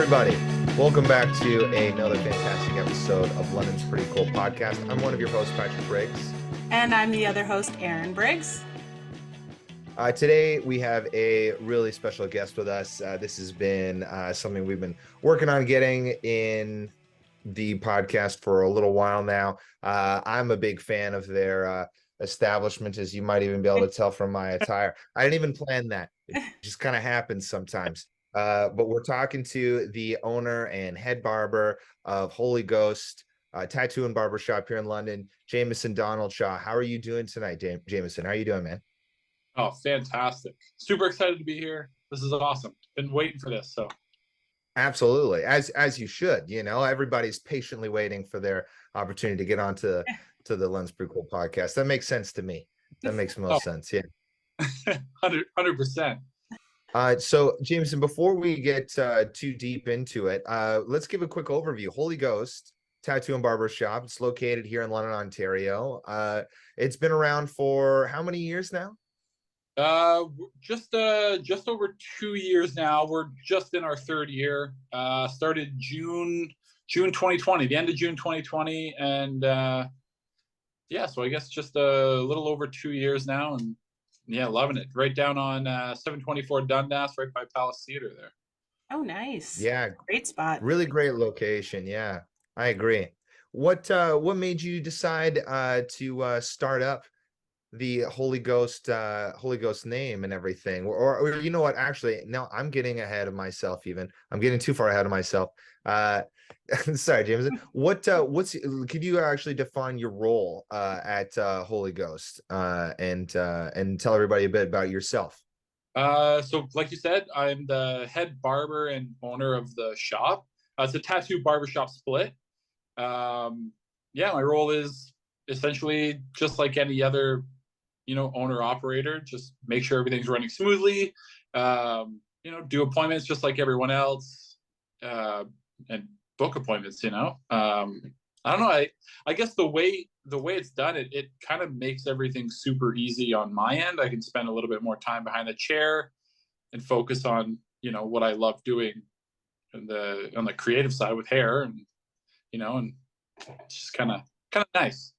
everybody. Welcome back to another fantastic episode of London's Pretty Cool podcast. I'm one of your hosts, Patrick Briggs. And I'm the other host, Aaron Briggs. Today, we have a really special guest with us. This has been something we've been working on getting in the podcast for a little while now. I'm a big fan of their establishment, as you might even be able to tell from my attire. I didn't even plan that. It just kind of happens sometimes. But we're talking to the owner and head barber of Holy Ghost Tattoo and Barbershop here in London, Jameson Donaldshaw. How are you doing tonight, Jameson? How are you doing, man? Oh, fantastic. Super excited to be here. This is awesome. Been waiting for this. So absolutely, as you should. You know, everybody's patiently waiting for their opportunity to get onto the Lens Pretty Cool podcast. That makes sense to me. That makes most sense. Yeah. 100%. So Jameson, before we get too deep into it, let's give a quick overview. Holy Ghost Tattoo and Barbershop. It's located here in London, Ontario. It's been around for how many years now? Just over 2 years now. We're just in our third year. Started June 2020, the end of June 2020, and yeah, so I guess just a little over 2 years now, and yeah, loving it. Right down on 724 Dundas, right by Palace Theater there. Oh, nice. Yeah, great spot. Really great location. Yeah, I agree. What made you decide to start up the Holy Ghost name and everything? Or you know what, actually, no, I'm getting ahead of myself. Even I'm getting too far ahead of myself. Sorry, James. Could you actually define your role at Holy Ghost and tell everybody a bit about yourself? So like you said, I'm the head barber and owner of the shop. It's a tattoo barbershop split. Yeah, my role is essentially just like any other, owner operator. Just make sure everything's running smoothly. Do appointments just like everyone else, and book appointments. I don't know. I guess the way it's done, it kind of makes everything super easy on my end. I can spend a little bit more time behind the chair and focus on what I love doing on the creative side with hair, and it's just kind of nice.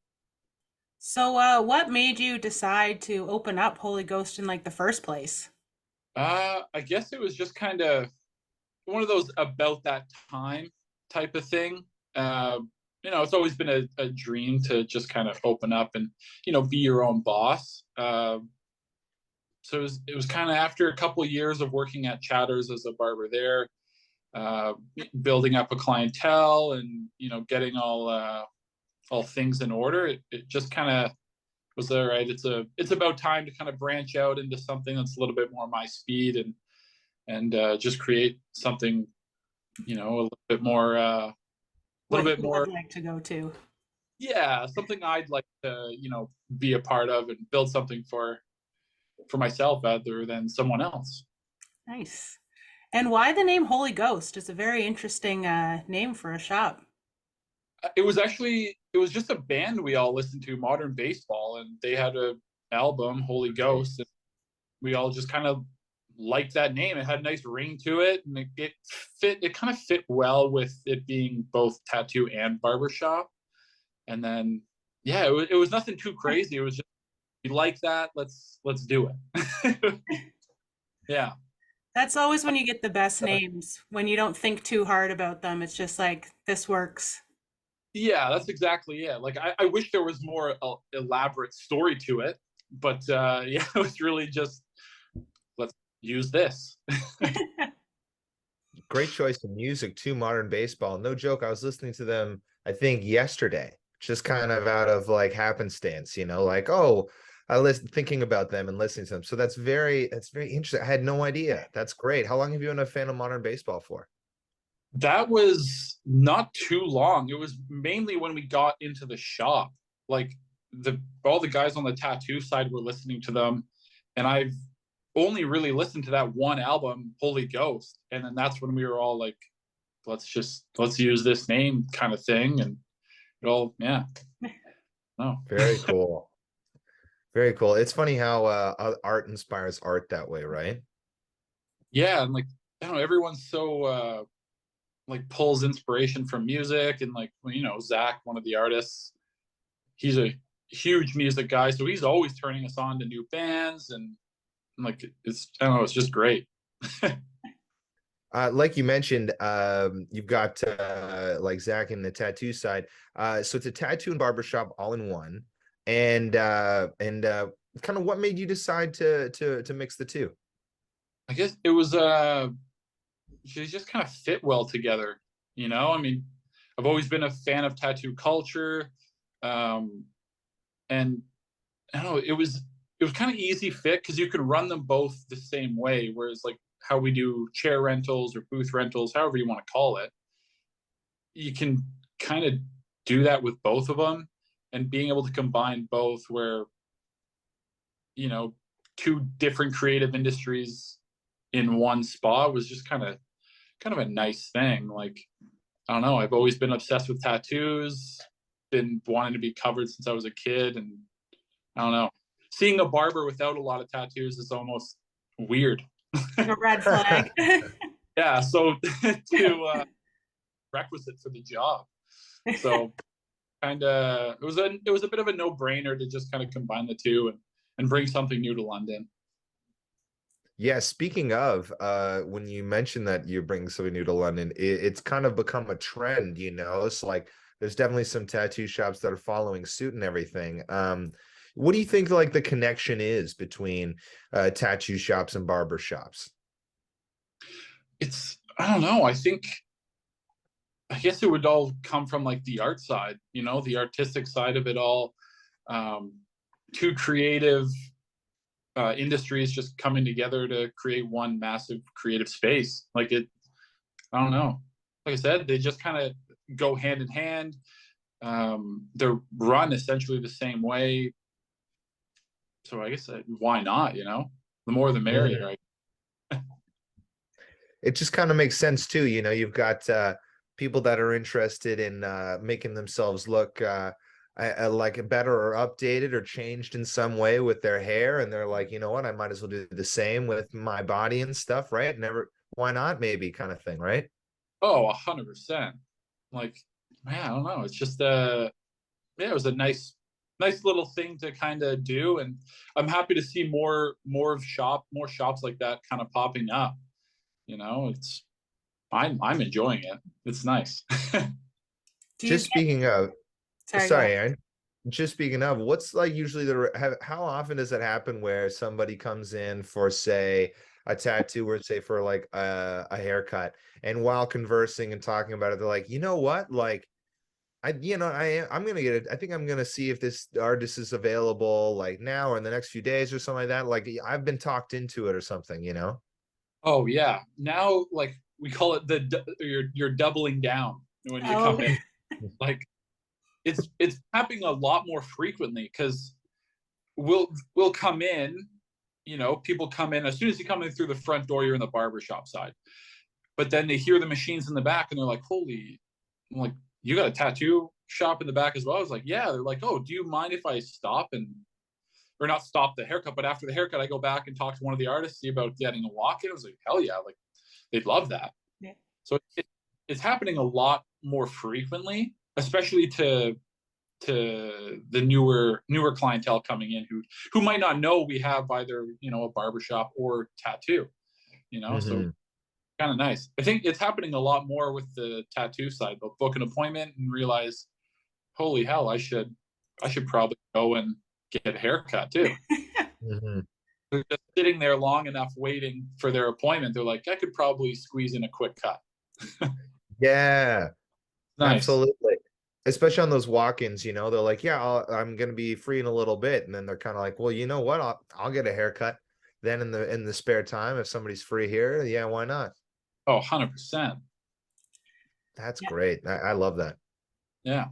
So what made you decide to open up Holy Ghost in the first place? I guess it was just kind of one of those about that time type of thing. It's always been a dream to just kind of open up and, be your own boss. So it was kind of after a couple of years of working at Chatters as a barber there, building up a clientele and, getting all things in order. It just kind of was all right. It's about time to kind of branch out into something that's a little bit more my speed and just create something, a little bit more, I'd like to go to. Yeah, something I'd like to, be a part of and build something for myself other than someone else. Nice. And why the name Holy Ghost? It's a very interesting name for a shop. It was just a band we all listened to, Modern Baseball, and they had an album, Holy Ghost, and we all just kind of liked that name. It had a nice ring to it, and it kind of fit well with it being both tattoo and barbershop. And then yeah, it was nothing too crazy. It was just, we like that, let's do it. Yeah, that's always when you get the best names, when you don't think too hard about them. It's just like, this works. Yeah, that's exactly it. Like I wish there was more elaborate story to it, but yeah, it was really just, let's use this. Great choice of music too. Modern Baseball, no joke. I was listening to them, I think, yesterday, just kind of out of happenstance, I listened, thinking about them and listening to them. So that's very interesting. I had no idea. That's great. How long have you been a fan of Modern Baseball for? That was not too long. It was mainly when we got into the shop. Like all the guys on the tattoo side were listening to them, and I've only really listened to that one album, Holy Ghost, and then that's when we were all like, let's use this name kind of thing. And it all, yeah. Oh, very cool. Very cool. It's funny how art inspires art that way, right? Yeah, and I don't know, everyone's so like pulls inspiration from music, and like, you know, Zach, one of the artists, he's a huge music guy, so he's always turning us on to new bands, and like it's, I don't know, it's just great. Like you mentioned, you've got like Zach in the tattoo side. So it's a tattoo and barbershop all in one. And kind of what made you decide to mix the two? I guess it was they just kind of fit well together, you know. I mean, I've always been a fan of tattoo culture, and I don't know, it was kind of easy fit because you could run them both the same way. Whereas like how we do chair rentals or booth rentals, however you want to call it, you can kind of do that with both of them, and being able to combine both, where, you know, two different creative industries in one spot was just kind of a nice thing. Like, I don't know, I've always been obsessed with tattoos, been wanting to be covered since I was a kid, and I don't know, seeing a barber without a lot of tattoos is almost weird. Like a red flag. Yeah, so to requisite for the job. So it was a bit of a no-brainer to just kind of combine the two, and bring something new to London. Yeah, speaking of, when you mentioned that you're bringing something new to London, it's kind of become a trend, you know. It's like there's definitely some tattoo shops that are following suit and everything. What do you think like the connection is between tattoo shops and barber shops? It's, I don't know, I guess it would all come from like the art side, you know, the artistic side of it all. Um, Two creative industries just coming together to create one massive creative space. Like it, I don't know. Like I said, they just kind of go hand in hand. They're run essentially the same way. So I guess why not? You know, the more the merrier. Right? It just kind of makes sense too, you know. You've got people that are interested in making themselves look like better or updated or changed in some way with their hair, and they're like, you know what, I might as well do the same with my body and stuff, right? Never, why not, maybe, kind of thing, right? Oh, 100%. Like, man, I don't know. It's just yeah, it was a nice little thing to kind of do, and I'm happy to see more shops like that kind of popping up. You know, I'm enjoying it. It's nice. Do you Just get, speaking of, sorry, go ahead. sorry, Aaron. Just speaking of, what's like usually how often does it happen where somebody comes in for, say, a tattoo or say for like a haircut, and while conversing and talking about it, they're like, you know what, like I'm gonna get it. I think I'm gonna see if this artist is available like now or in the next few days or something like that. Like I've been talked into it or something, you know? Oh yeah. Now, like we call it you're doubling down when you Oh, come in. Like it's happening a lot more frequently, because we'll come in, you know, people come in as soon as you come in through the front door, you're in the barbershop side. But then they hear the machines in the back and they're like, holy, I'm like, you got a tattoo shop in the back as well? I was like, yeah. They're like, oh, do you mind if I stop and, or not stop the haircut, but after the haircut, I go back and talk to one of the artists, see about getting a walk in. I was like, hell yeah, like they'd love that. yeah. So it's happening a lot more frequently, especially to the newer clientele coming in who might not know we have either, you know, a barbershop or tattoo, you know. So Hmm. kind of nice. I think it's happening a lot more with the tattoo side. They'll book an appointment and realize, holy hell, I should probably go and get a haircut too. Hmm. They're just sitting there long enough waiting for their appointment. They're like, I could probably squeeze in a quick cut. Yeah, Nice. absolutely. Especially on those walk-ins, you know, they're like, yeah, I'm gonna be free in a little bit, and then they're kind of like, well, you know what, I'll get a haircut then in the spare time if somebody's free here. Yeah, why not? Oh, 100%. That's Yeah. great. I love that. Yeah.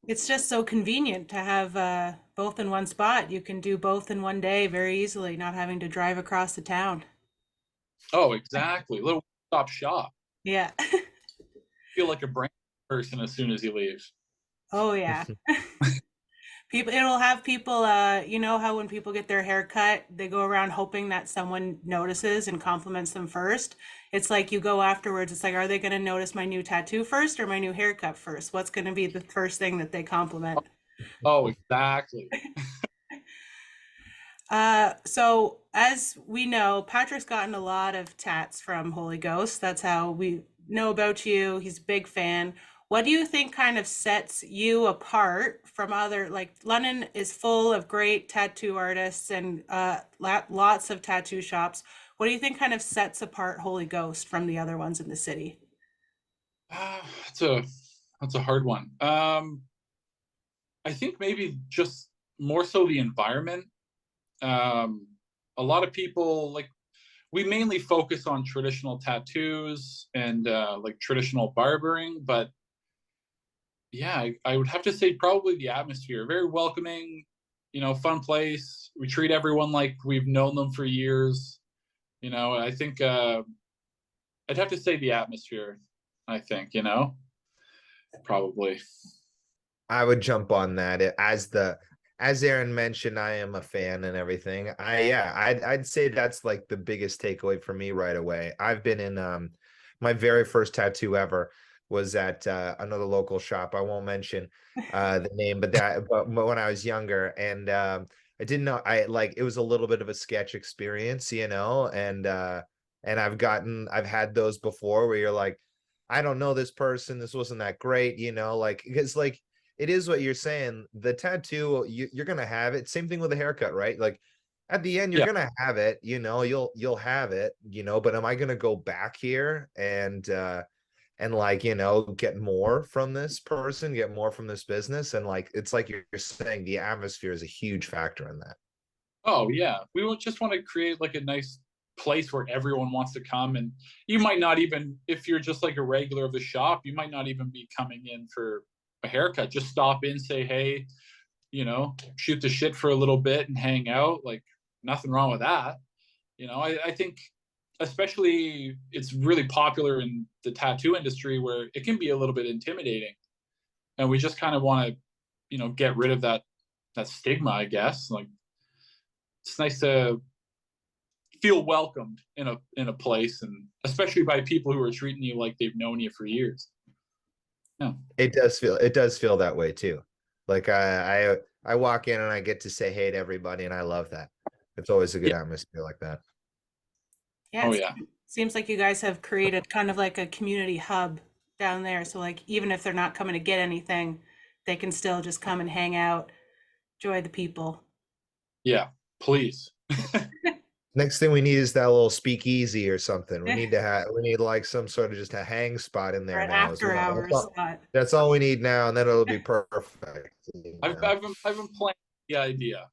It's just so convenient to have both in one spot. You can do both in one day very easily, not having to drive across the town. Oh, exactly. Little stop shop. Yeah. Feel like a brand person as soon as you leave. Oh, yeah. People, it'll have people, you know how when people get their hair cut, they go around hoping that someone notices and compliments them first. It's like you go afterwards, it's like, are they going to notice my new tattoo first or my new haircut first? What's going to be the first thing that they compliment? Oh, exactly. So as we know, Patrick's gotten a lot of tats from Holy Ghost. That's how we know about you. He's a big fan. What do you think kind of sets you apart from other, like London is full of great tattoo artists and lots of tattoo shops. What do you think kind of sets apart Holy Ghost from the other ones in the city? That's a hard one. I think maybe just more so the environment. A lot of people, like, we mainly focus on traditional tattoos and like traditional barbering, but yeah, I would have to say probably the atmosphere. Very welcoming, fun place. We treat everyone like we've known them for years. I think I'd have to say the atmosphere. I think, probably. I would jump on that. As Aaron mentioned, I am a fan and everything. I'd say that's like the biggest takeaway for me right away. I've been in my very first tattoo ever was at another local shop. I won't mention the name, but when I was younger, and I didn't know, I like, it was a little bit of a sketch experience, and I've had those before where you're like, I don't know this person, this wasn't that great, like, because like it is what you're saying. The tattoo, you're gonna have it. Same thing with a haircut, right? Like at the end, you're Yeah. gonna have it. You'll have it. But am I gonna go back here and like get more from this person, get more from this business, and like it's like you're saying, the atmosphere is a huge factor in that. Oh yeah, we will just want to create like a nice place where everyone wants to come, and you might not even, if you're just like a regular of the shop, you might not even be coming in for a haircut. Just stop in, say hey, shoot the shit for a little bit and hang out. Like nothing wrong with that. I think especially it's really popular in the tattoo industry where it can be a little bit intimidating, and we just kind of want to, get rid of that stigma, I guess. Like it's nice to feel welcomed in a place, and especially by people who are treating you like they've known you for years. Yeah. It does feel that way too. Like I walk in and I get to say hey to everybody, and I love that. It's always a good Yeah. atmosphere like that. Yeah, Oh it yeah. seems like you guys have created kind of like a community hub down there. So like even if they're not coming to get anything, they can still just come and hang out, enjoy the people. Yeah. Please. Next thing we need is that little speakeasy or something. We Or need like some sort of just a hang spot in there an now as after well. hours spot. That's all we need now, and then it'll be perfect. I've been playing the idea.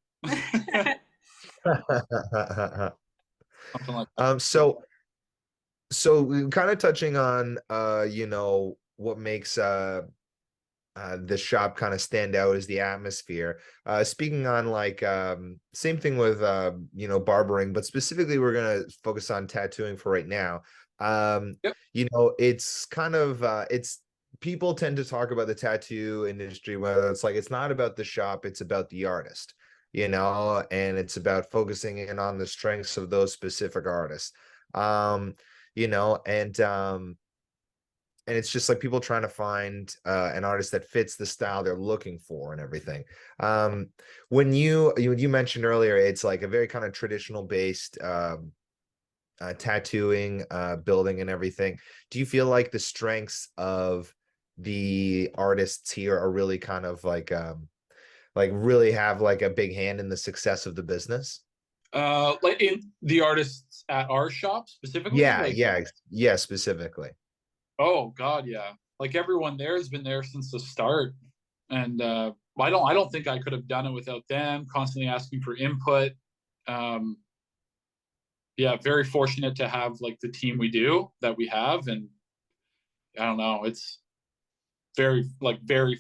Something like that. So we kind of touching on what makes the shop kind of stand out is the atmosphere. Speaking on like same thing with barbering, but specifically we're gonna focus on tattooing for right now. Yep. It's kind of it's people tend to talk about the tattoo industry, whether it's like it's not about the shop, it's about the artist, and it's about focusing in on the strengths of those specific artists. You know, and it's just like people trying to find an artist that fits the style they're looking for and everything. When you mentioned earlier, it's like a very kind of traditional based tattooing building and everything. Do you feel like the strengths of the artists here are really kind of like really have like a big hand in the success of the business? Like in the artists at our shop specifically, Yeah, like, yeah, specifically. oh God, yeah. Like everyone there has been there since the start, and I don't think I could have done it without them constantly asking for input. Um, yeah, very fortunate to have like the team that we have, and I don't know, it's very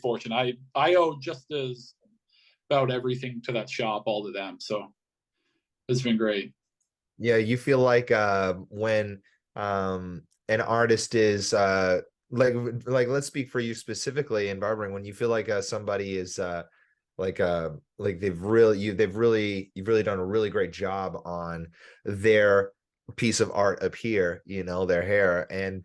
fortunate. I owe just as about everything to that shop, all to them. So it's been great. Yeah, you feel like when an artist is like let's speak for you specifically in barbering, when you feel like somebody is like you've really done a really great job on their piece of art up here, you know, their hair. And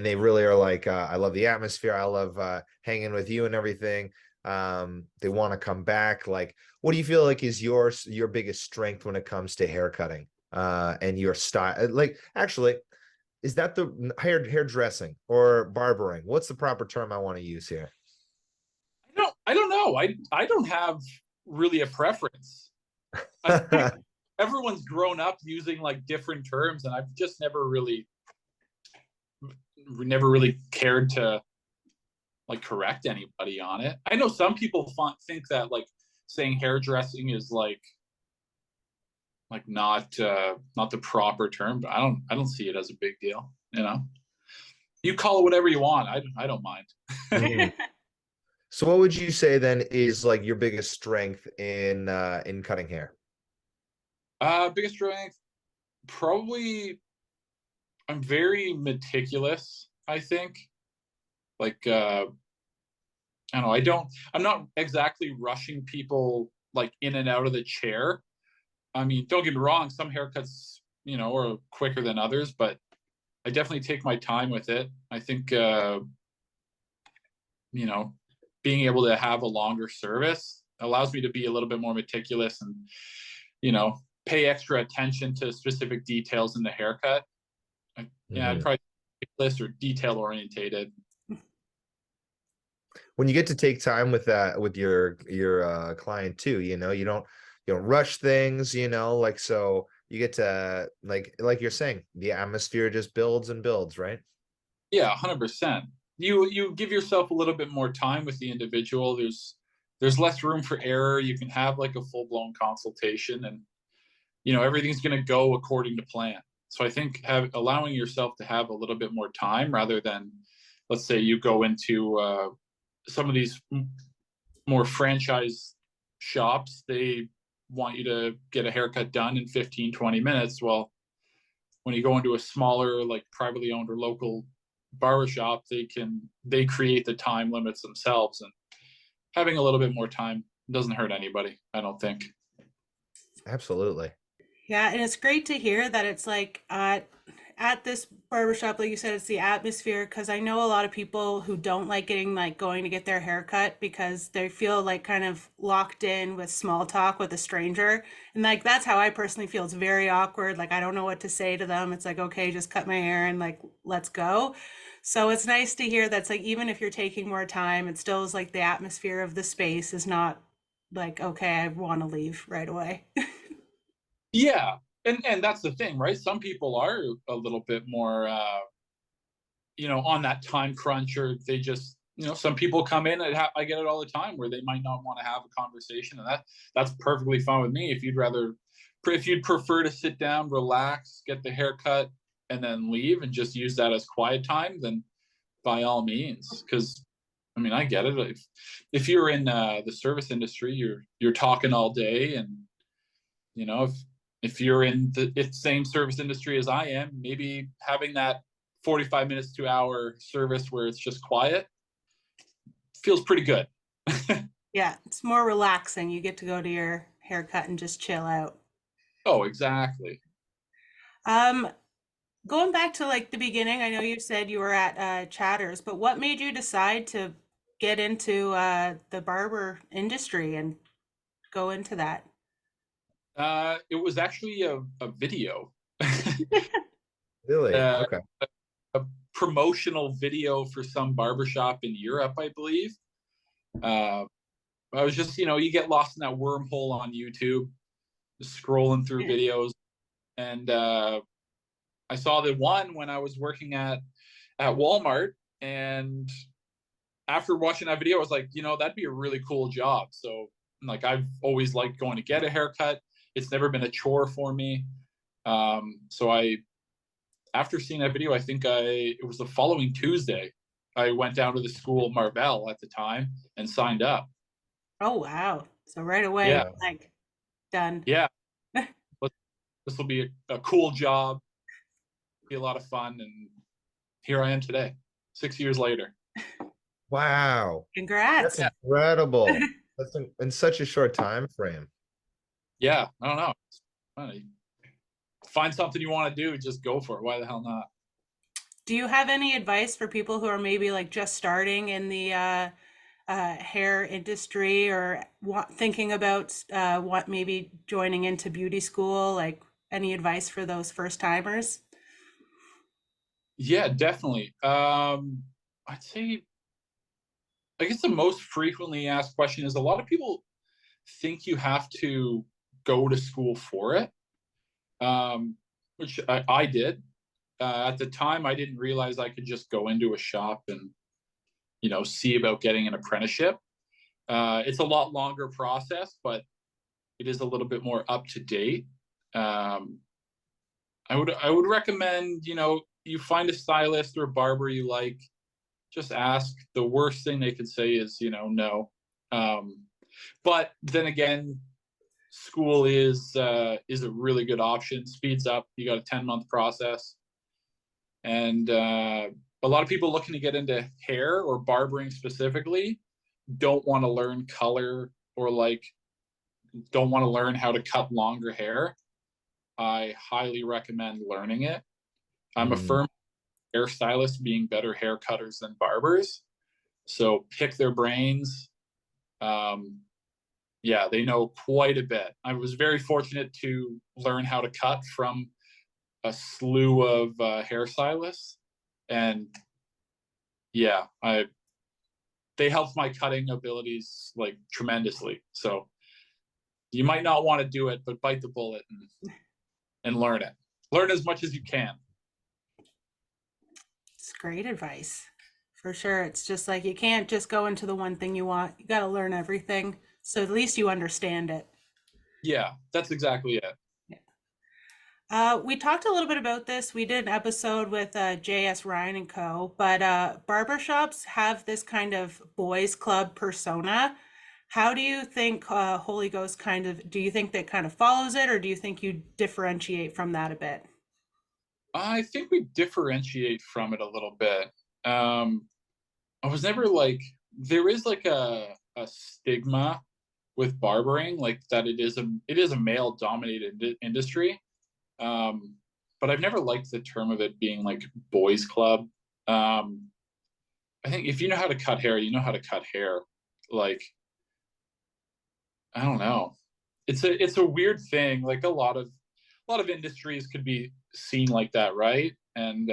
they really are like, I love the atmosphere. I love hanging with you and everything. They want to come back. Like, what do you feel like is your biggest strength when it comes to haircutting and your style? Like, actually, is that the hairdressing or barbering? What's the proper term I want to use here? I don't know. I don't have really a preference. I think everyone's grown up using like different terms, and I've just never really cared to like correct anybody on it. I know some people think that like saying hairdressing is like not the proper term, but I don't see it as a big deal. You know, you call it whatever you want. I don't mind. Mhm. So what would you say then is like your biggest strength in cutting hair? Biggest strength, probably I'm very meticulous, I think. Like I don't know, I'm not exactly rushing people like in and out of the chair. I mean, don't get me wrong, some haircuts, are quicker than others, but I definitely take my time with it. I think you know, being able to have a longer service allows me to be a little bit more meticulous and, pay extra attention to specific details in the haircut. Yeah, I'd Mhm. probably list or detail orientated. When you get to take time with that with your client too, you don't rush things, like, so you get to, like you're saying, the atmosphere just builds and builds, right? Yeah, 100%. You give yourself a little bit more time with the individual. There's less room for error. You can have like a full-blown consultation, and everything's going to go according to plan. So I think allowing yourself to have a little bit more time rather than, let's say, you go into some of these more franchise shops, they want you to get a haircut done in 15, 20 minutes. Well, when you go into a smaller, like privately owned or local barbershop, they create the time limits themselves, and having a little bit more time doesn't hurt anybody, I don't think. Absolutely. Yeah, and it's great to hear that it's like at this barbershop, like you said, it's the atmosphere because I know a lot of people who don't like going to get their hair cut because they feel like kind of locked in with small talk with a stranger. And like that's how I personally feel. It's very awkward. Like I don't know what to say to them. It's like, okay, just cut my hair and like let's go. So it's nice to hear that's like even if you're taking more time, it still is like the atmosphere of the space is not like, okay, I want to leave right away. Yeah, and that's the thing, right? Some people are a little bit more on that time crunch, or they just, some people come in and I get it all the time where they might not want to have a conversation, and that's perfectly fine with me. If you'd prefer to sit down, relax, get the haircut, and then leave and just use that as quiet time, then by all means. Because I mean, I get it. If you're in the service industry, you're talking all day, and if you're in the same service industry as I am, maybe having that 45 minutes to hour service where it's just quiet feels pretty good. Yeah, it's more relaxing. You get to go to your haircut and just chill out. Oh, exactly. Um, Going back to like the beginning, I know you said you were at Chatters, but what made you decide to get into the barber industry and go into that? It was actually a video, Really? uh, Okay. a promotional video for some barbershop in Europe, I believe. Uh, I was just, you get lost in that wormhole on YouTube, just scrolling through videos, and I saw the one when I was working at Walmart, and after watching that video, I was like, that'd be a really cool job. So, like, I've always liked going to get a haircut. It's never been a chore for me. So after seeing that video, I think it was the following Tuesday, I went down to the school Marvell at the time and signed up. Oh wow. So right away, Yeah, Yeah. like done. yeah. This will be a cool job, be a lot of fun, and here I am today, 6 years later. Wow. That's Congrats. Yeah, incredible. That's in such a short time frame. yeah. I don't know. It's funny. find something you want to do, just go for it. Why the hell not? Do you have any advice for people who are maybe like just starting in the hair industry, or thinking about what maybe joining into beauty school? Like, any advice for those first timers? Yeah, definitely. I'd say, I guess the most frequently asked question is, a lot of people think you have to go to school for it, which I did. At the time, I didn't realize I could just go into a shop and, see about getting an apprenticeship. It's a lot longer process, but it is a little bit more up to date. I would recommend, you find a stylist or a barber you like, just ask. The worst thing they could say is, no. But then again, school is a really good option. Speeds up. You got a 10-month process, and a lot of people looking to get into hair or barbering specifically don't want to learn color, or like don't want to learn how to cut longer hair. I highly recommend learning it. I'm a Mm. firm hairstylists being better hair cutters than barbers. So pick their brains. Yeah, they know quite a bit. I was very fortunate to learn how to cut from a slew of hairstylists, and yeah, they helped my cutting abilities like tremendously. So you might not want to do it, but bite the bullet and learn it. Learn as much as you can. It's great advice. For sure. It's just like you can't just go into the one thing you want. You got to learn everything. So at least you understand it. Yeah, that's exactly it. Yeah. We talked a little bit about this. We did an episode with J.S. Ryan and Co. But barbershops have this kind of boys club persona. How do you think Holy Ghost do you think that kind of follows it, or do you think you differentiate from that a bit? I think we differentiate from it a little bit. I was never like, there is like a stigma with barbering, like that it is a male dominated industry. But I've never liked the term of it being like boys club. I think if you know how to cut hair, you know how to cut hair. Like, I don't know. It's a weird thing. Like a lot of industries could be seen like that, right? And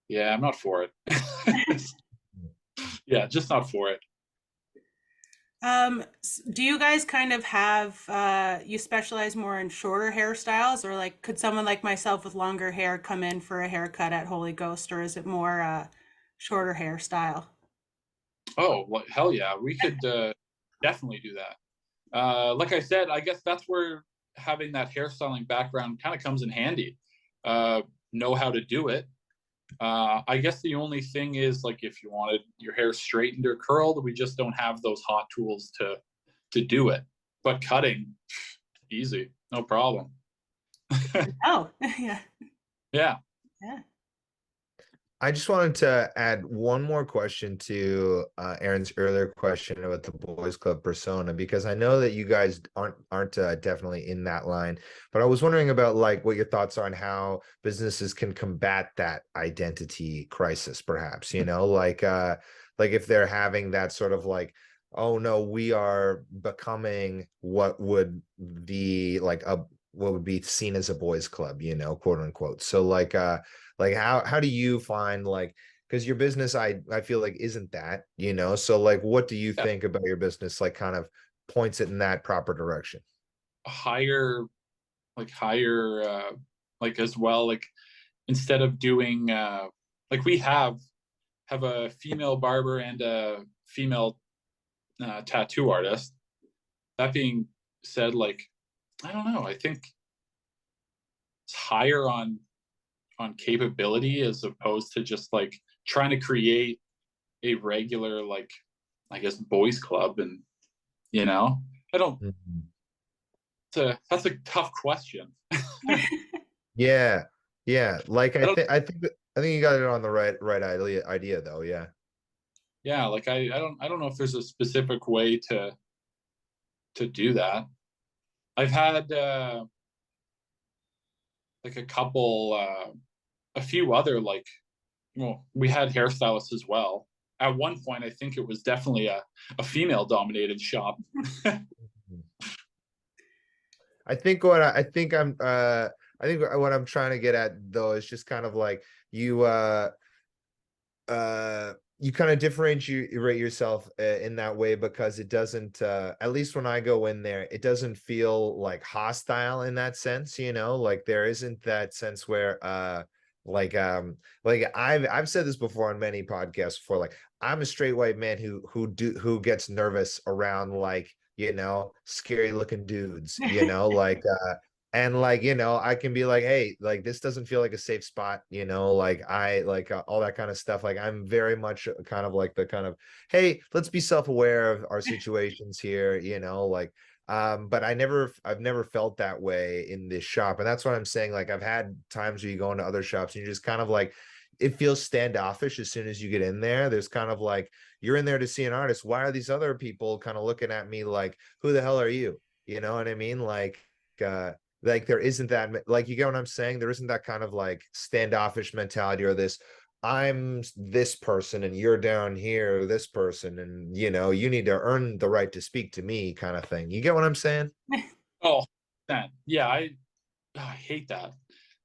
yeah, I'm not for it. Yeah, just not for it. Do you guys kind of have you specialize more in shorter hairstyles, or like could someone like myself with longer hair come in for a haircut at Holy Ghost, or is it more shorter hairstyle? Oh, well, hell yeah, we could definitely do that. Like I said, I guess that's where having that hairstyling background kind of comes in handy. Know how to do it. I guess the only thing is, like, if you wanted your hair straightened or curled, we just don't have those hot tools to do it. But cutting, easy, no problem. Oh, yeah, Yeah. yeah. I just wanted to add one more question to Aaron's earlier question about the boys club persona, because I know that you guys aren't definitely in that line, but I was wondering about like what your thoughts are on how businesses can combat that identity crisis, perhaps, like if they're having that sort of like, oh no, we are becoming what would be like what would be seen as a boys club, quote unquote. So like how do you find like, because your business I feel like isn't that, so like what do you Yeah. think about your business like kind of points it in that proper direction? Hire, like as well, like instead of doing like we have a female barber and a female tattoo artist. That being said, like, I don't know, I think it's higher on capability as opposed to just like trying to create a regular, like, I guess, boys club. And I don't, Mhm. that's a tough question. Yeah, yeah, like I don't, I think you got it on the right idea though. Yeah. yeah, like I don't know if there's a specific way to do that. I've had like a few other, like, well, we had hairstylists as well. At one point, I think it was definitely a female dominated shop. I think what I think what I'm trying to get at though is just kind of like you kind of differentiate yourself in that way, because it doesn't at least when I go in there, it doesn't feel like hostile in that sense, you know, like there isn't that sense where like I've said this before on many podcasts before, like I'm a straight white man who gets nervous around, like, you know, scary looking dudes, you know, like and like, you know, I can be like, hey, like this doesn't feel like a safe spot, you know, like I like all that kind of stuff. Like I'm very much kind of like the kind of, hey, let's be self-aware of our situations here, you know, like but I've never felt that way in this shop. And that's what I'm saying. Like I've had times where you go into other shops and you're just kind of like, it feels standoffish as soon as you get in there. There's kind of like, you're in there to see an artist. Why are these other people kind of looking at me like, who the hell are you? You know what I mean? Like there isn't that, like, you get what I'm saying, there isn't that kind of like standoffish mentality, or this, I'm this person and you're down here this person, and you know you need to earn the right to speak to me kind of thing. You get what I'm saying? Oh, that, yeah, I hate that,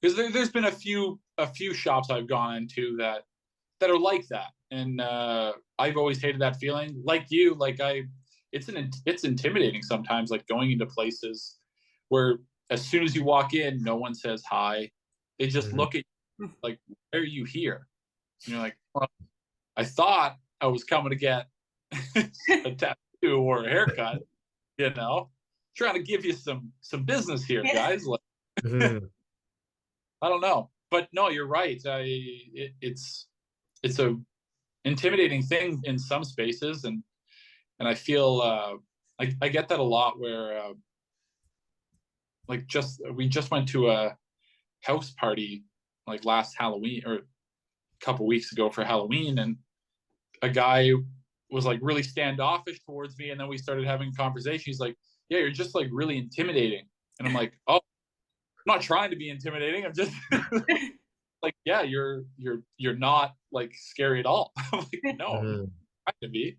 because there's been a few shops I've gone into that are like that, and I've always hated that feeling. Like you, like it's intimidating sometimes, like going into places where as soon as you walk in, no one says hi. They just look at you like, why are you here? And you're like, well, I thought I was coming to get a tattoo or a haircut, you know, trying to give you some business here, guys. Like, I don't know, but no, you're right. It's a intimidating thing in some spaces, and I feel I get that a lot, where like we just went to a house party like last Halloween, or a couple weeks ago for Halloween, and a guy was like really standoffish towards me, and then we started having a conversation. He's like, yeah, you're just like really intimidating. And I'm like, oh, I'm not trying to be intimidating, I'm just like, yeah, you're not like scary at all. I'm like, no, I'm not trying to be.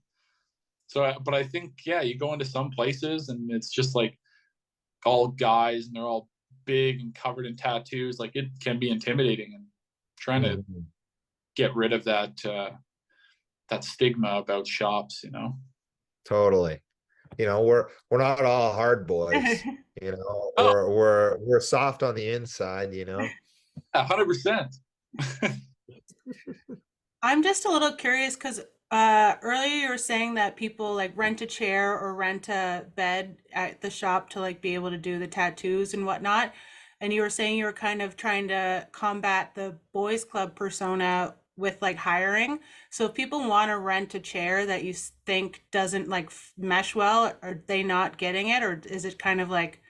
So but I think, yeah, you go into some places and it's just like all guys and they're all big and covered in tattoos. Like it can be intimidating, and trying to get rid of that that stigma about shops, you know. Totally. You know, we're not all hard boys, you know, Oh, we're soft on the inside, you know. 100%. I'm just a little curious because earlier you were saying that people like rent a chair or rent a bed at the shop to like be able to do the tattoos and whatnot. And you were saying you were kind of trying to combat the boys club persona with like hiring. So if people want to rent a chair that you think doesn't like mesh well, are they not getting it? Or is it kind of like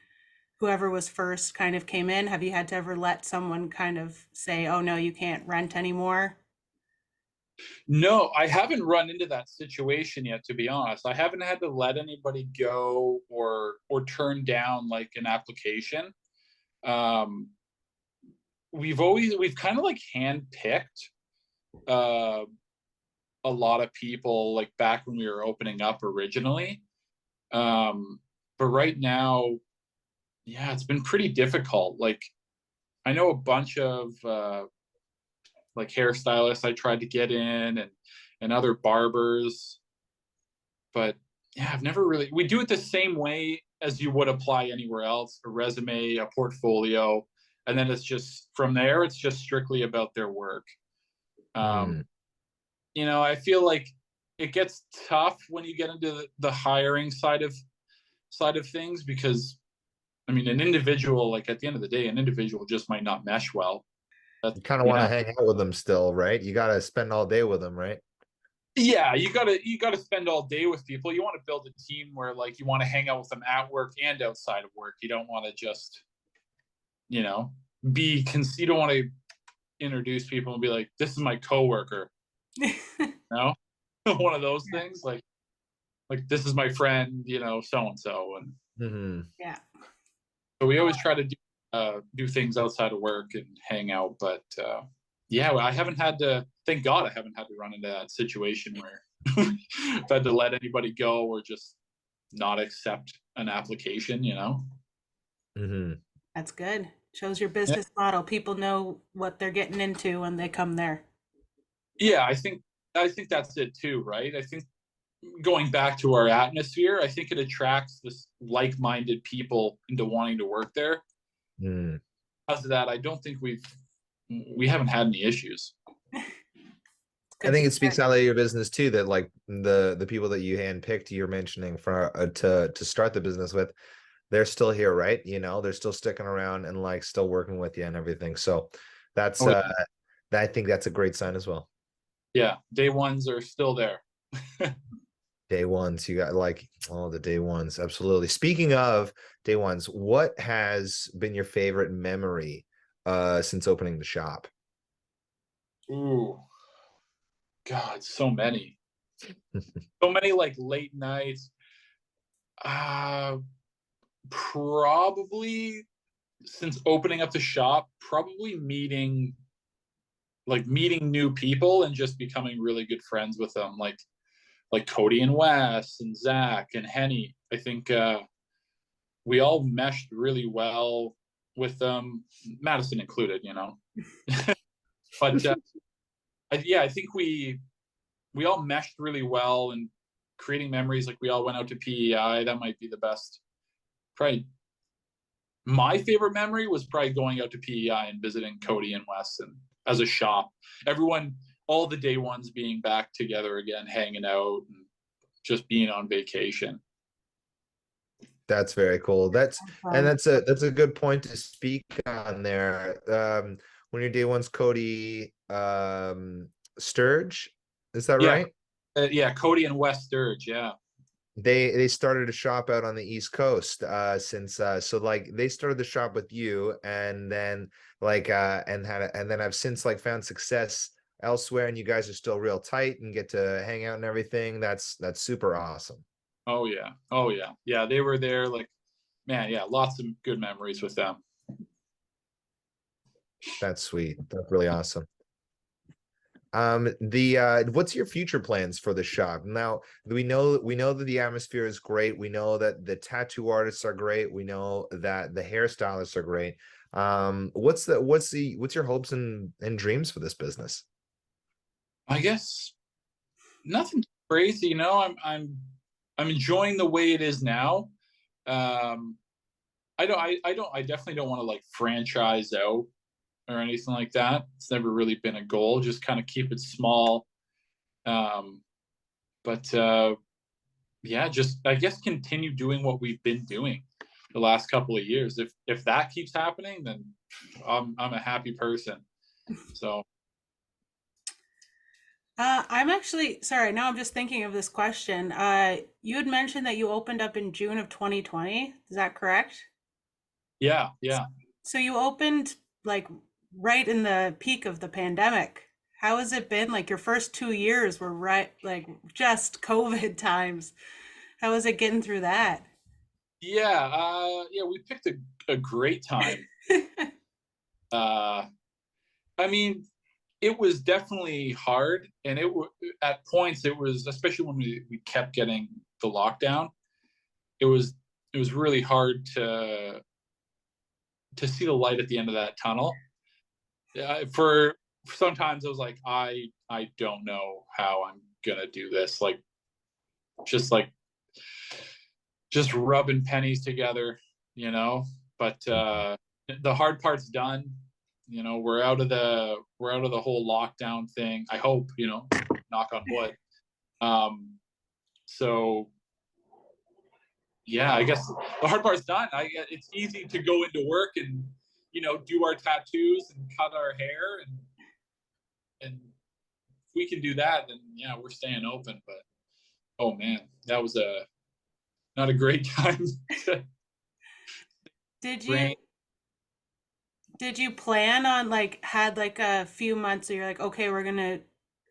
whoever was first kind of came in? Have you had to ever let someone kind of say, oh no, you can't rent anymore? No, I haven't run into that situation yet, to be honest. I haven't had to let anybody go or turn down like an application. Um, we've kind of like handpicked uh, a lot of people, like back when we were opening up originally. But right now, yeah, it's been pretty difficult. Like I know a bunch of like hairstylists I tried to get in, and other barbers, but yeah, I've never really. We do it the same way as you would apply anywhere else: a resume, a portfolio, and then it's just from there. It's just strictly about their work. Um, you know, I feel like it gets tough when you get into the hiring side of things, because I mean, an individual, like at the end of the day, an individual just might not mesh well. That's, You kind of want to hang out with them still, right? You got to spend all day with them, right? yeah, you gotta spend all day with people. You want to build a team where like you want to hang out with them at work and outside of work. You don't want to just, you know, you don't want to introduce people and be like, this is my coworker. No, one of those things, like this is my friend, you know, so and so. And Yeah. so we always try to do do things outside of work and hang out. But yeah, I haven't had to. Thank God, I haven't had to run into that situation where I've had to let anybody go or just not accept an application. Hmm. That's good. Shows your Yeah, business model. People know what they're getting into when they come there. yeah. I think that's it too, right? I think going back to our atmosphere, I think it attracts this like-minded people into wanting to work there. Mm. Because of that, I don't think we haven't had any issues. It's I good to think it hear. speaks highly of your business too, that like the people that you handpicked, you're mentioning for to start the business with, they're still here, right? They're still sticking around and like still working with you and everything. So that's Oh I think that's a great sign as well. yeah, day ones are still there. Day ones, you got like all the day ones. Absolutely. Speaking of day ones, what has been your favorite memory since opening the shop? Ooh, God, so many, so many like late nights. Uh, Probably since opening up the shop, probably meeting new people and just becoming really good friends with them, like Cody and Wes and Zach and Henny. I think we all meshed really well with them, Madison included. But yeah, I think we all meshed really well and creating memories. Like we all went out to PEI. That might be the best. Probably my favorite memory was probably going out to PEI and visiting Cody and Wes and as a shop. Everyone, all the day ones being back together again, hanging out and just being on vacation. That's very cool. That's and Awesome. that's a good point to speak on there. When your day one's Cody Sturge, is that Yeah, right? yeah, Cody and Wes Sturge. Yeah. They started a shop out on the East Coast since so like they started the shop with you and then like and then I've since like found success elsewhere and you guys are still real tight and get to hang out and everything. That's super awesome. Oh yeah. Oh yeah. Yeah, they were there. Like, man, yeah, lots of good memories with them. That's sweet. That's really awesome. The what's your future plans for the shop? Now, we know that the atmosphere is great. We know that the tattoo artists are great. We know that the hairstylists are great. What's your hopes and dreams for this business? I guess nothing crazy. I'm enjoying the way it is now. Um, I definitely don't want to like franchise out or anything like that. It's never really been a goal. Just kind of keep it small. Um, but yeah, just I guess continue doing what we've been doing the last couple of years. If that keeps happening, then I'm a happy person. So I'm actually sorry. Now I'm just thinking of this question. You had mentioned that you opened up in June of 2020. Is that correct? yeah, yeah. So you opened like right in the peak of the pandemic. How has it been? Like your first 2 years were right, like just COVID times. How was it getting through that? Yeah, yeah, we picked a great time. Uh, I mean, it was definitely hard, and at points it was, especially when we kept getting the lockdown. It was it was really hard to see the light at the end of that tunnel. For sometimes I was like, I don't know how I'm gonna do this. Just like just rubbing pennies together, you know. But the hard part's done. We're out of the whole lockdown thing. I hope, knock on wood. Um, so yeah, I guess the hard part's done. It's easy to go into work and do our tattoos and cut our hair and if we can do that, then yeah, we're staying open. But oh man, that was not a great time. To Did bring. you did you plan on like had like a few months so you're like, okay, we're gonna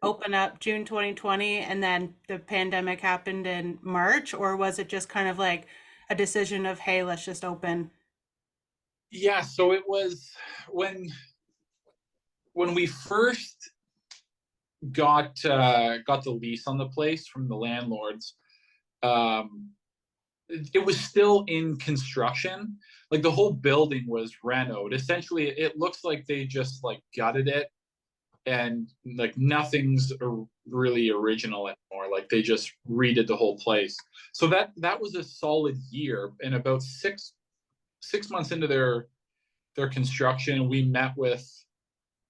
open up June 2020 and then the pandemic happened in March, or was it just kind of like a decision of, hey, let's just open? Yeah, so it was when we first got the lease on the place from the landlords. It was still in construction. Like the whole building was renoed. Essentially, it looks like they just like gutted it, and like nothing's really original anymore. Like they just redid the whole place. So that was a solid year. And about six months into their construction, we met with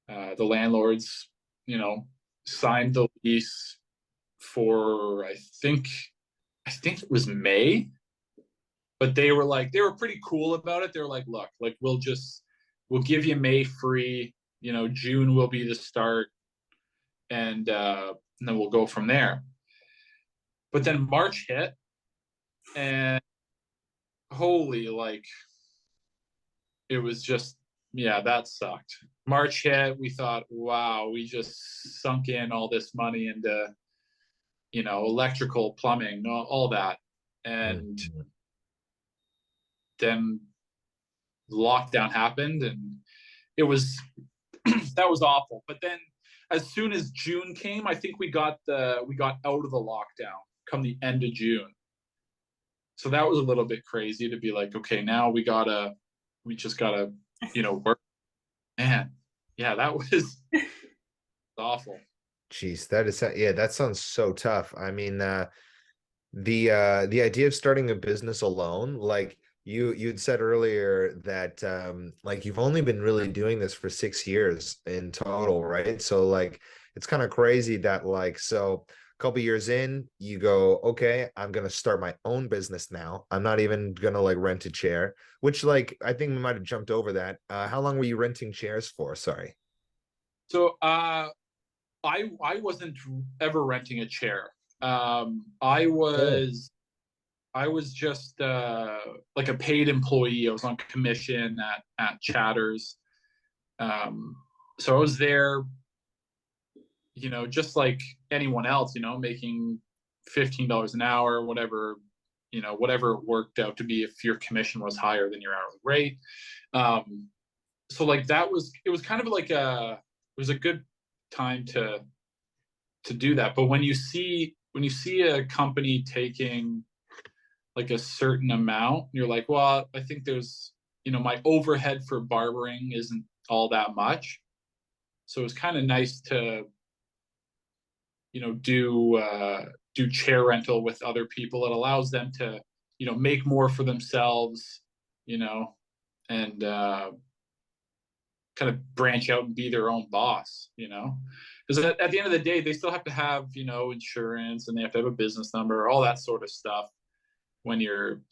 the landlords. You know, signed the lease for I think it was May, but they were pretty cool about it. They were like, look, like we'll give you May free. You know, June will be the start, and then we'll go from there. But then March hit, and holy, like it was just, yeah, that sucked. March hit, we thought, wow, we just sunk in all this money into, you know, electrical, plumbing, all that, and Mhm. then lockdown happened, and it was that was awful. But then as soon as June came, I think we got out of the lockdown come the end of June. So that was a little bit crazy to be like, okay, now we just gotta, you know, work. Man, yeah, that was awful. Jeez, that is, yeah, that sounds so tough. I mean, the idea of starting a business alone, like you'd said earlier that like you've only been really doing this for 6 years in total, right? So like it's kind of crazy that like, so a couple years in, you go, okay, I'm gonna start my own business now. I'm not even gonna like rent a chair, which like I think we might have jumped over that. How long were you renting chairs for? Sorry. So I wasn't ever renting a chair. Oh. I was just like a paid employee. I was on commission at Chatters. Um, so I was there, you know, just like anyone else, you know, making $15 an hour, whatever, you know, whatever it worked out to be if your commission was higher than your hourly rate. So like it was kind of like it was a good time to do that. But when you see a company taking like a certain amount, you're like, well, I think there's, you know, my overhead for barbering isn't all that much. So it's kind of nice to, you know, do chair rental with other people. It allows them to, you know, make more for themselves, you know, and kind of branch out and be their own boss, you know, because at the end of the day, they still have to have, you know, insurance, and they have to have a business number, all that sort of stuff. When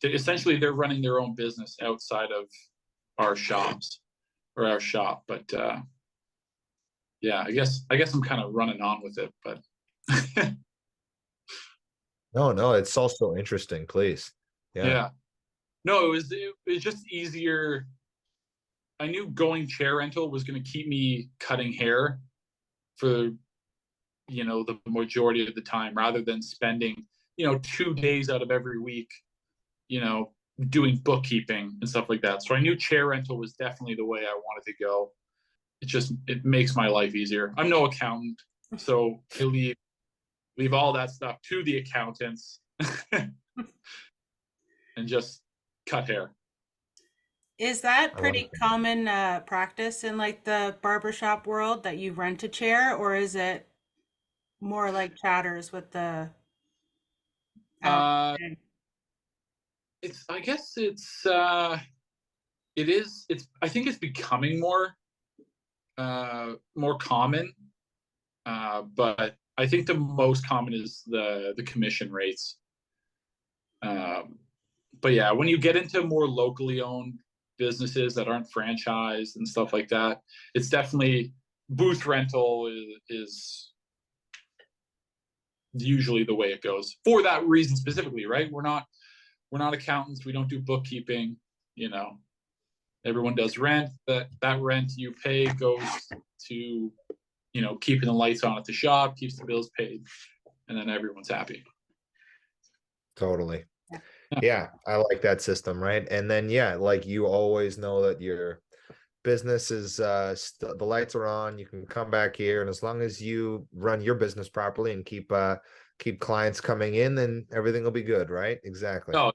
essentially they're running their own business outside of our shops or our shop. But yeah, I guess I'm kind of running on with it, but No, no, it's also interesting, please. Yeah. yeah, no, it was just easier. I knew going chair rental was going to keep me cutting hair for, you know, the majority of the time, rather than spending, you know, 2 days out of every week, you know, doing bookkeeping and stuff like that. So I knew chair rental was definitely the way I wanted to go. It makes my life easier. I'm no accountant, so I leave all that stuff to the accountants and just cut hair. Is that I like pretty common practice in like the barbershop world that you rent a chair, or is it more like chatters with the out? Uh, it's I guess it's I think it's becoming more common, but I think the most common is the commission rates. Um, but yeah, when you get into more locally owned businesses that aren't franchised and stuff like that, it's definitely booth rental is usually the way it goes for that reason specifically, right? We're not accountants. We don't do bookkeeping. You know, everyone does rent. That rent you pay goes to, you know, keeping the lights on at the shop, keeps the bills paid, and then everyone's happy. totally. Yeah, I like that system, right? And then yeah, like you always know that your business is the lights are on, you can come back here, and as long as you run your business properly and keep clients coming in, then everything will be good, right? Exactly. No,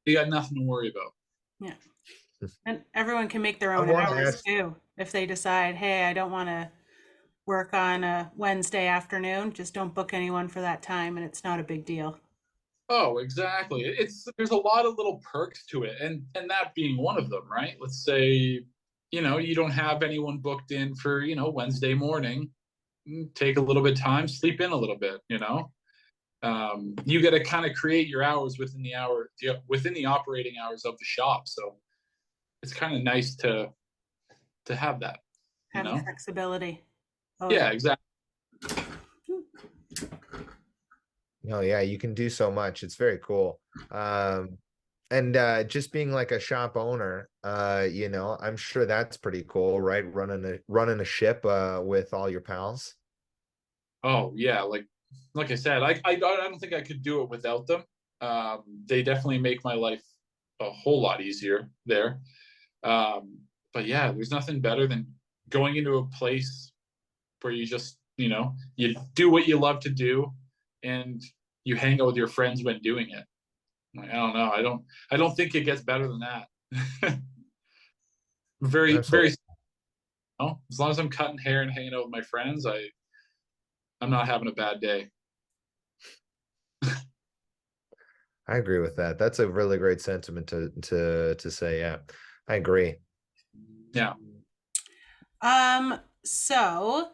you got nothing to worry about. Yeah. And everyone can make their I own want to hours ask, too. If they decide, hey, I don't want to work on a Wednesday afternoon, just don't book anyone for that time and it's not a big deal. Oh, exactly. There's a lot of little perks to it, and that being one of them, right? Let's say, you don't have anyone booked in for, Wednesday morning. Take a little bit of time, sleep in a little bit, you got to kind of create your hours within the operating hours of the shop. So it's kind of nice to have that, you Have the know? flexibility. Oh Yeah, yeah. exactly. oh yeah, you can do so much. It's very cool. And just being like a shop owner, I'm sure that's pretty cool, right? Running a ship with all your pals. Oh yeah, like I said, I don't think I could do it without them. They definitely make my life a whole lot easier there. Um, but yeah, there's nothing better than going into a place where you just, you do what you love to do, and you hang out with your friends when doing it. Like, I don't know. I don't think it gets better than that. Very, very, Absolutely. as long as I'm cutting hair and hanging out with my friends, I'm not having a bad day. I agree with that. That's a really great sentiment to say. Yeah, I agree. Yeah. So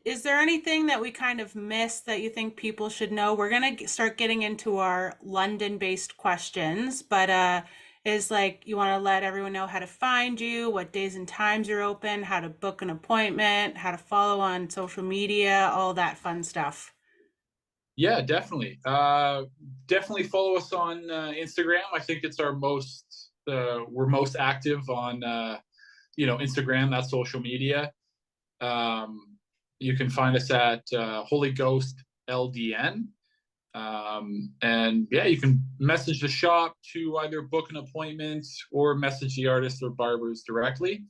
is there anything that we kind of missed that you think people should know? We're gonna start getting into our London-based questions, but is like you want to let everyone know how to find you, what days and times you're open, how to book an appointment, how to follow on social media, all that fun stuff. Yeah, definitely. Definitely follow us on Instagram. I think it's we're most active on Instagram. That's social media. You can find us at Holy Ghost LDN. And yeah, you can message the shop to either book an appointment or message the artists or barbers directly.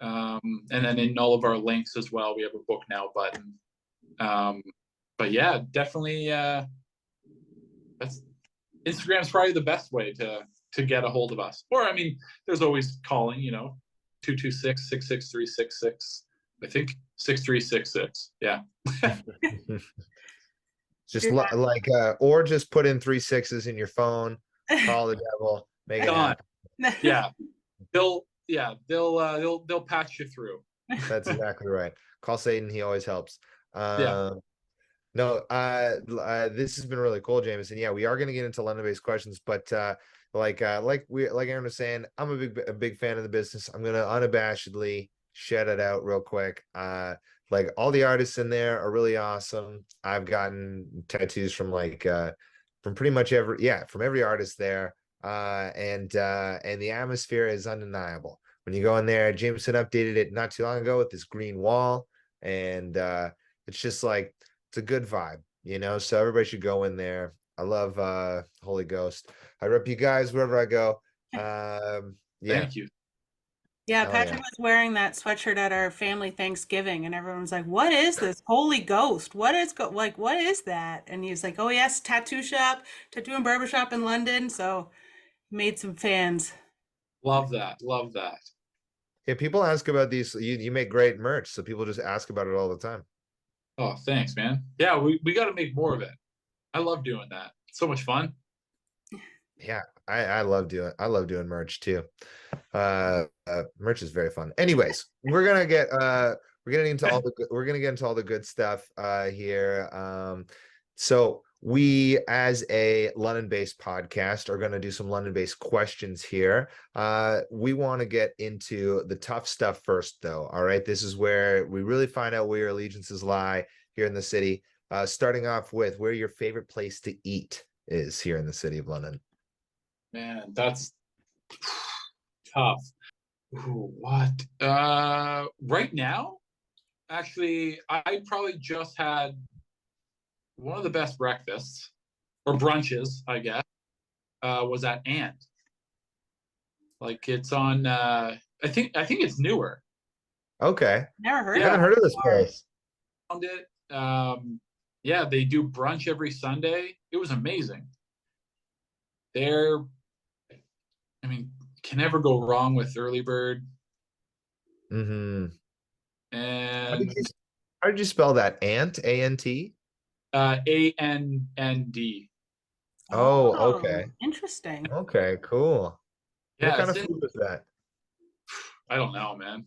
And then in all of our links as well, we have a book now button. But yeah, definitely that's Instagram's probably the best way to get a hold of us. Or I mean, there's always calling, 226-663-66. I think 6366. Yeah. Just like or just put in 3 6s in your phone, call the devil, make it Done. happen. Yeah. They'll patch you through. That's exactly right. Call Satan, he always helps. Yeah. No, this has been really cool, Jameson. Yeah, we are going to get into London-based questions, but like Aaron was saying, I'm a big fan of the business. I'm gonna unabashedly shout it out real quick. Like all the artists in there are really awesome. I've gotten tattoos from from pretty much from every artist there. And the atmosphere is undeniable. When you go in there, Jameson updated it not too long ago with this green wall, and it's just like it's a good vibe. So everybody should go in there. I love Holy Ghost. I rep you guys wherever I go. Yeah. Thank you. Yeah, Hell Patrick yeah. was wearing that sweatshirt at our family Thanksgiving, and everyone was like, "What is this? Holy Ghost! What is that?" And he was like, "Oh yes, tattoo shop, tattoo and barbershop in London." So made some fans. Love that. Love that. Yeah, people ask about these. You make great merch, so people just ask about it all the time. Oh, thanks, man. Yeah, we got to make more of it. I love doing that. It's so much fun. Yeah, I love doing merch too. Merch is very fun. Anyways, we're gonna get into all the good stuff here. So we, as a London-based podcast, are gonna do some London-based questions here. We want to get into the tough stuff first, though. All right, this is where we really find out where your allegiances lie here in the city. Starting off with where your favorite place to eat is here in the city of London. Man, that's tough. Ooh, what? Right now, actually, I probably just had one of the best breakfasts or brunches, I guess. was at Ant. Like it's on. I think it's newer. Okay. Never heard I of haven't that heard of this before. place. Found it. Yeah, they do brunch every Sunday. It was amazing. They're, I mean, can never go wrong with early bird. Mm-hmm. And How did you spell that? Ant? A-N-T? ANND. Oh, okay. Interesting. Okay, cool. What Yeah, kind it's of in, food was that? I don't know, man.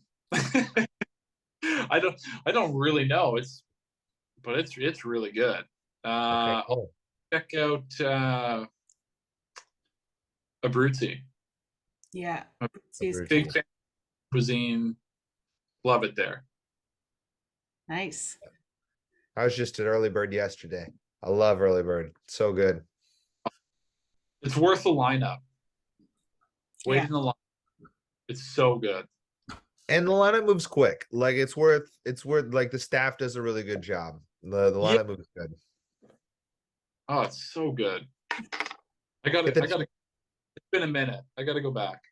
I don't really know. But it's really good. Okay, I'll cool. check out Abruzzi. Yeah. Sees Abruzzi. Big kitchen. fan of cuisine. Love it there. Nice. I was just at Early Bird yesterday. I love Early Bird. So good. It's worth the lineup. Wait Yeah. in the line. It's so good. And the lineup moves quick. Like it's worth like the staff does a really good job. The Yeah. lineup moves good. Oh, it's so good. Get the It's been a minute. I gotta go back.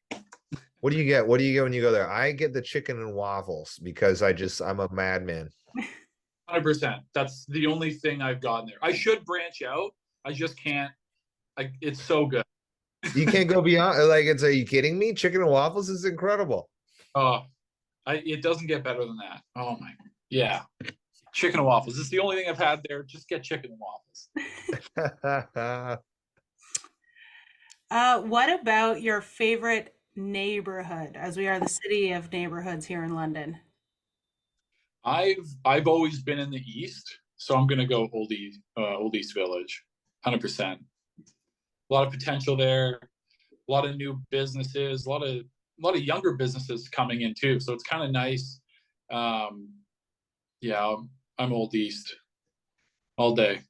What do you get? What do you get when you go there? I get the chicken and waffles because I'm a madman. 100%. That's the only thing I've gotten there. I should branch out. I just can't. It's so good. You can't go beyond like are you kidding me? Chicken and waffles is incredible. Oh, it doesn't get better than that. Oh my, yeah. Chicken and waffles. It's the only thing I've had there. Just get chicken and waffles. What about your favorite neighborhood, as we are the city of neighborhoods here in London? I've always been in the East, so I'm gonna go Old East Village, 100%. A lot of potential there, a lot of new businesses, a lot of younger businesses coming in too. So it's kind of nice. Yeah, I'm Old East all day,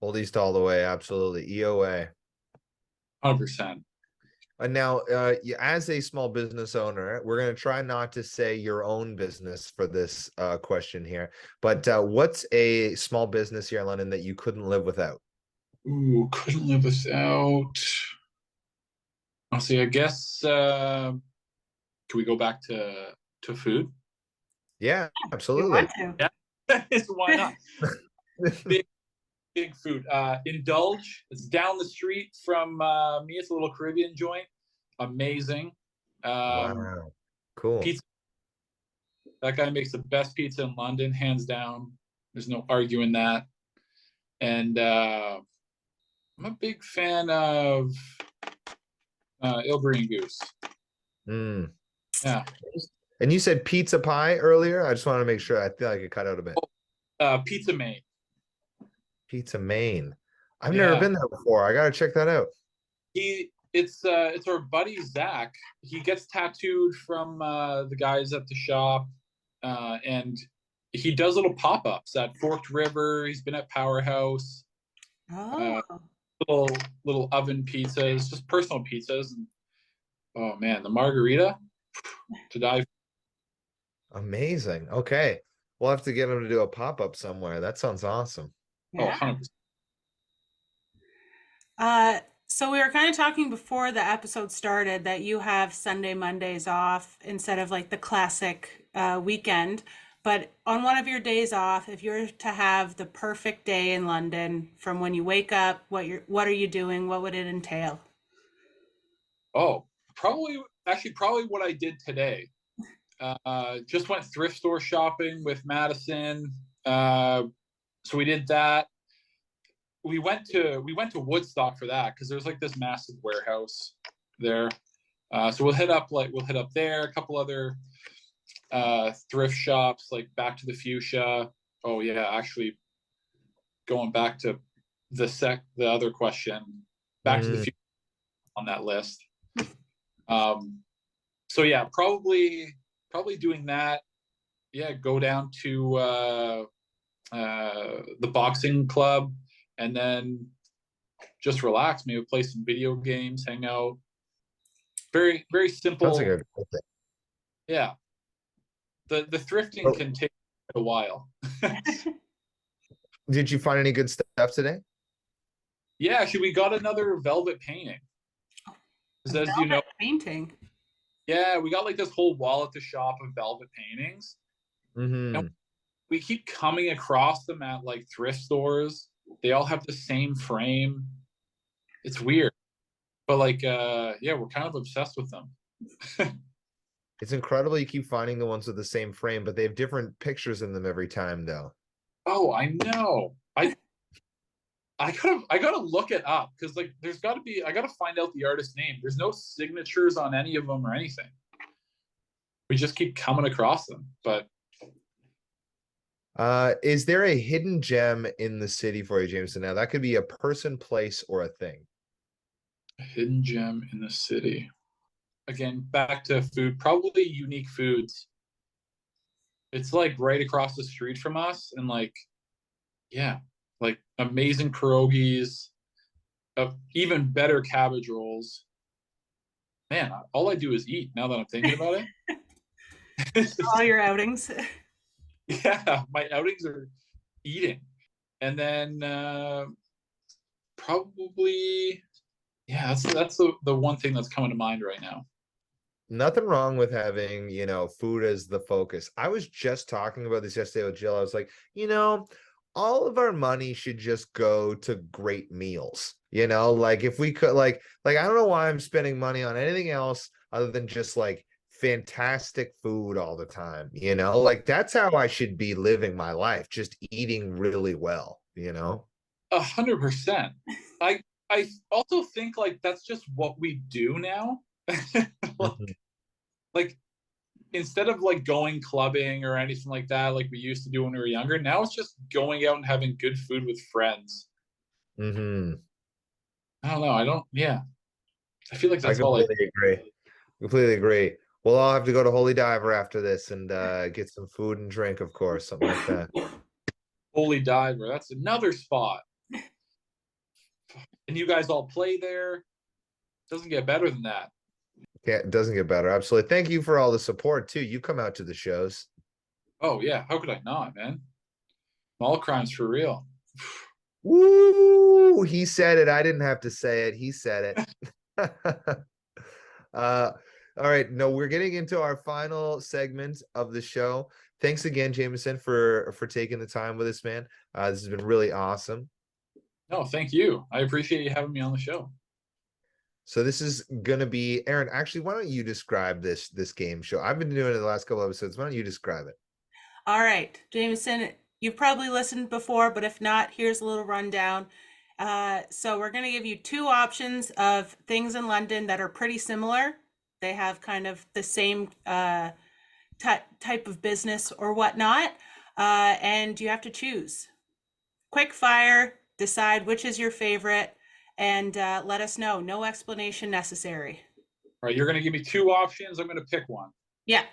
Old East all the way, absolutely. EOA. 100%. And now, as a small business owner, we're going to try not to say your own business for this question here. But what's a small business here in London that you couldn't live without? Ooh, couldn't live without. I'll see. I guess. Can we go back to food? Yeah, You absolutely. want to? Yeah, why not? Big food. Indulge. It's down the street from me. It's a little Caribbean joint. Amazing. Wow, cool. Pizza. That guy makes the best pizza in London, hands down. There's no arguing that. And I'm a big fan of Ilbury and Goose. Mm. Yeah. And you said pizza pie earlier. I just want to make sure. I feel like it cut out a bit. Pizza Main. Pizza Main. I've never been there before. I gotta check that out. It's our buddy Zach. He gets tattooed from the guys at the shop, and he does little pop-ups at Forked River. He's been at Powerhouse. Oh, Little oven pizzas, just personal pizzas. And, oh man, the margarita to die. Amazing. Okay. We'll have to get him to do a pop-up somewhere. That sounds awesome. Oh, yeah. 100%. So we were kind of talking before the episode started that you have Sunday, Mondays off instead of like the classic weekend. But on one of your days off, if you were to have the perfect day in London from when you wake up, what are you doing? What would it entail? Oh, probably what I did today. Just went thrift store shopping with Madison. So we did that. We went to Woodstock for that because there's like this massive warehouse there. So we'll hit up there, a couple other thrift shops like Back to the Fuchsia. Oh yeah, actually going back to the other question, Back to the Fuchsia on that list. So yeah, probably doing that. Yeah, go down to the boxing club and then just relax, maybe play some video games, hang out. Very, very simple. Sounds like a cool thing. Yeah. The thrifting can take a while. Did you find any good stuff today? Yeah, actually, we got another velvet painting. As you know, Velvet painting. yeah, we got like this whole wall at the shop of velvet paintings. Mm-hmm. And we keep coming across them at like thrift stores. They all have the same frame. It's weird. But like yeah, we're kind of obsessed with them. It's incredible you keep finding the ones with the same frame, but they have different pictures in them every time, though. Oh, I know. I gotta look it up because like there's gotta be I gotta find out the artist's name. There's no signatures on any of them or anything. We just keep coming across them. But Is there a hidden gem in the city for you, Jameson? Now that could be a person, place, or a thing. a hidden gem in the city. Again, back to food, probably Unique Foods. It's like right across the street from us, and like, yeah, like amazing pierogies, even better cabbage rolls. Man, all I do is eat now that I'm thinking about it. All your outings. Yeah, my outings are eating. And then probably, yeah, that's the one thing that's coming to mind right now. Nothing wrong with having, food as the focus. I was just talking about this yesterday with Jill. I was like, all of our money should just go to great meals. Like if we could like I don't know why I'm spending money on anything else other than just like fantastic food all the time. Like that's how I should be living my life, just eating really well. 100%. I also think like that's just what we do now. like, Mhm. like instead of like going clubbing or anything like that, like we used to do when we were younger, now it's just going out and having good food with friends. Mhm. I don't know. I don't, yeah. I feel like I that's all I, completely agree. Completely agree. Well, I'll have to go to Holy Diver after this and get some food and drink, of course, something like that. Holy Diver. That's another spot. And you guys all play there. Doesn't get better than that. Yeah, it doesn't get better. Absolutely. Thank you for all the support too. You come out to the shows. Oh, yeah. How could I not, man? Mall crimes for real. Woo! He said it. I didn't have to say it. He said it. All right. No, we're getting into our final segment of the show. Thanks again, Jameson, for taking the time with us, man. This has been really awesome. No, thank you. I appreciate you having me on the show. So this is gonna be Aaron. Actually, why don't you describe this game show? I've been doing it the last couple episodes. Why don't you describe it? All right, Jameson, you've probably listened before, but if not, here's a little rundown. So we're going to give you two options of things in London that are pretty similar. They have kind of the same type of business or whatnot, and you have to choose. Quick fire, decide which is your favorite, and let us know. No explanation necessary. All right, you're going to give me two options. I'm going to pick one. Yeah.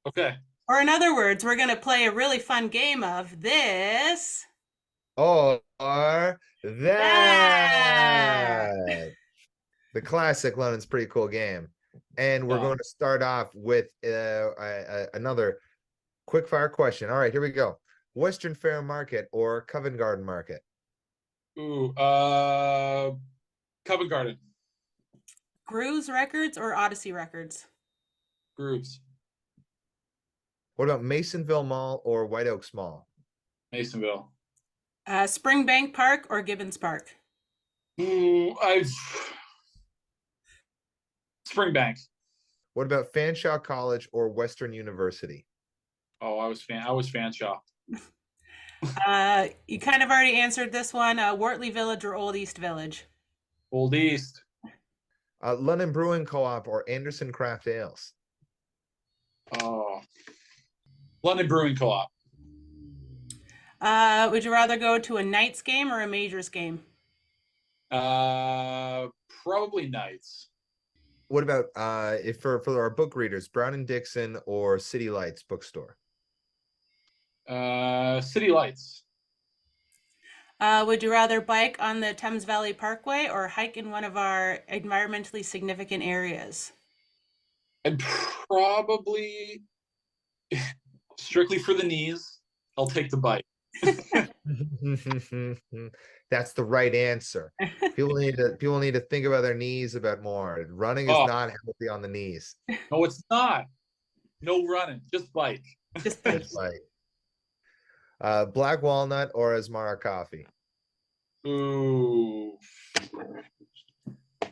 Okay. Or in other words, we're going to play a really fun game of this. Or That. that. The classic London's pretty cool game. And we're going to start off with another quick fire question. All right, here we go. Western Fair Market or Covent Garden Market? Ooh, Covent Garden. Grooves Records or Odyssey Records? Grooves. What about Masonville Mall or White Oaks Mall? Masonville. Springbank Park or Gibbons Park? Ooh, Springbank. What about Fanshawe College or Western University? Oh, I was Fanshawe. You kind of already answered this one. Wortley Village or Old East Village? Old East. London Brewing Co-op or Anderson Craft Ales? Oh, London Brewing Co-op. Would you rather go to a Knights game or a Majors game? Probably Knights. What about if for our book readers, Brown and Dixon or City Lights bookstore? City Lights. Would you rather bike on the Thames Valley Parkway or hike in one of our environmentally significant areas? And probably strictly for the knees, I'll take the bike. That's the right answer. People need to think about their knees a bit more. Running is Oh, not healthy on the knees. no, it's not. No running, just bike. Just That's like right. Black walnut or Asmara coffee? Ooh. I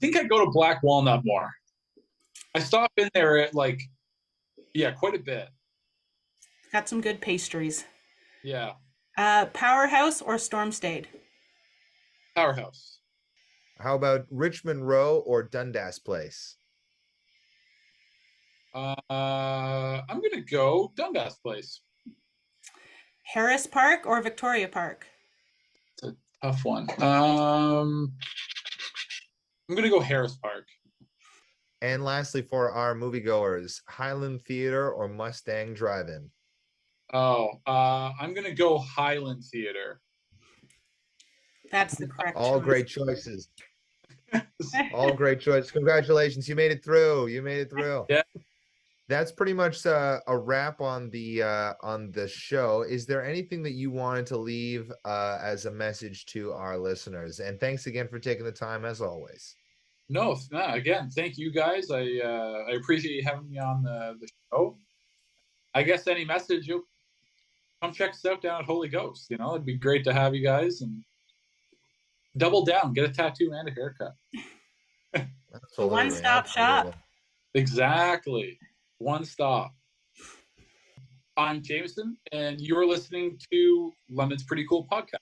think I'd go to Black Walnut more. I stop in there at like, yeah, quite a bit. got some good pastries. Yeah. Powerhouse or Storm Stayed? Powerhouse. How about Richmond Row or Dundas Place? I'm gonna go Dundas Place. Harris Park or Victoria Park? It's a tough one. I'm gonna go Harris Park. And lastly, for our moviegoers, Highland Theater or Mustang Drive-In? Oh, I'm gonna go Highland Theater. That's the correct All choice. great choices. All great choices. Congratulations. You made it through. You made it through. Yeah. That's pretty much a wrap on the show. Is there anything that you wanted to leave as a message to our listeners? And thanks again for taking the time as always. No, again, thank you guys. I appreciate you having me on the show. I guess any message, you come check us out down at Holy Ghost. You know, it'd be great to have you guys and double down, get a tattoo and a haircut. A one-stop shop. Exactly. One stop. I'm Jameson, and you're listening to London's Pretty Cool Podcast.